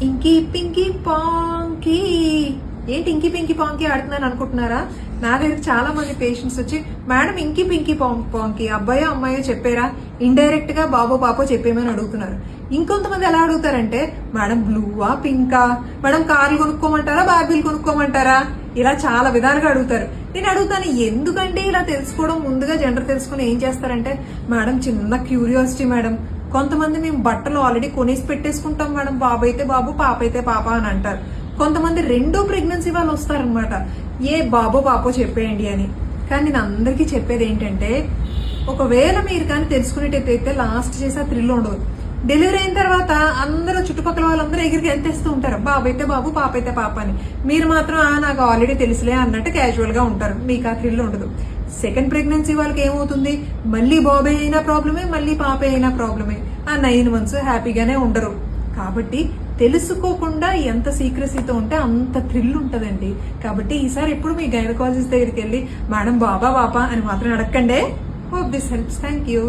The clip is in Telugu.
ఇంకీ పింకీ పాంకీ. ఏంటి ఇంకీ పింకీ పాంకీ ఆడుతున్నాను అనుకుంటున్నారా? నా దగ్గర చాలా మంది పేషెంట్స్ వచ్చి, మేడం ఇంకీ పింకీ పాంకీ అబ్బాయో అమ్మాయో చెప్పారా, ఇండైరెక్ట్ గా బాబో పాపో చెప్పేమని అడుగుతున్నారు. ఇంకొంతమంది ఎలా అడుగుతారంటే, మేడం బ్లూవా పింకా, మేడం కార్లు కొనుక్కోమంటారా బార్బీలు కొనుక్కోమంటారా, ఇలా చాలా విధాలుగా అడుగుతారు. నేను అడుగుతాను, ఎందుకంటే ఇలా తెలుసుకోవడం, ముందుగా జెండర్ తెలుసుకుని ఏం చేస్తారంటే, మేడం చిన్న క్యూరియాసిటీ మేడం, కొంతమంది మేము బట్టలు ఆల్రెడీ కొనేసి పెట్టేసుకుంటాం మేడం, బాబు అయితే బాబు పాప అయితే పాప అని అంటారు. కొంతమంది రెండో ప్రెగ్నెన్సీ వాళ్ళు వస్తారనమాట, ఏ బాబో పాపో చెప్పేయండి అని. కానీ నేను అందరికీ చెప్పేది ఏంటంటే, ఒకవేళ మీరు కానీ తెలుసుకునేటైతే లాస్ట్ చేసి ఆ థ్రిల్ ఉండదు. డెలివరీ అయిన తర్వాత అందరూ చుట్టుపక్కల వాళ్ళందరూ ఎగిరికి ఎంతేస్తూ ఉంటారు, బాబు అయితే బాబు పాప అయితే పాప అని. మీరు మాత్రం నాకు ఆల్రెడీ తెలుసులే అన్నట్టు క్యాజువల్ గా ఉంటారు, మీకు ఆ థ్రిల్ ఉండదు. సెకండ్ ప్రెగ్నెన్సీ వాళ్ళకి ఏమవుతుంది, మళ్ళీ బాబే అయినా ప్రాబ్లమే, మళ్ళీ పాపే అయినా ప్రాబ్లమే. ఆ 9 months హ్యాపీగానే ఉండరు. కాబట్టి తెలుసుకోకుండా ఎంత సీక్రెసీతో ఉంటే అంత థ్రిల్ ఉంటదండి. కాబట్టి ఈసారి ఎప్పుడు మీ గైనకాలజిస్ట్ దగ్గరికి వెళ్ళి మేడం బాబా పాపా అని మాత్రం అడగండి. Hope this helps. Thank you.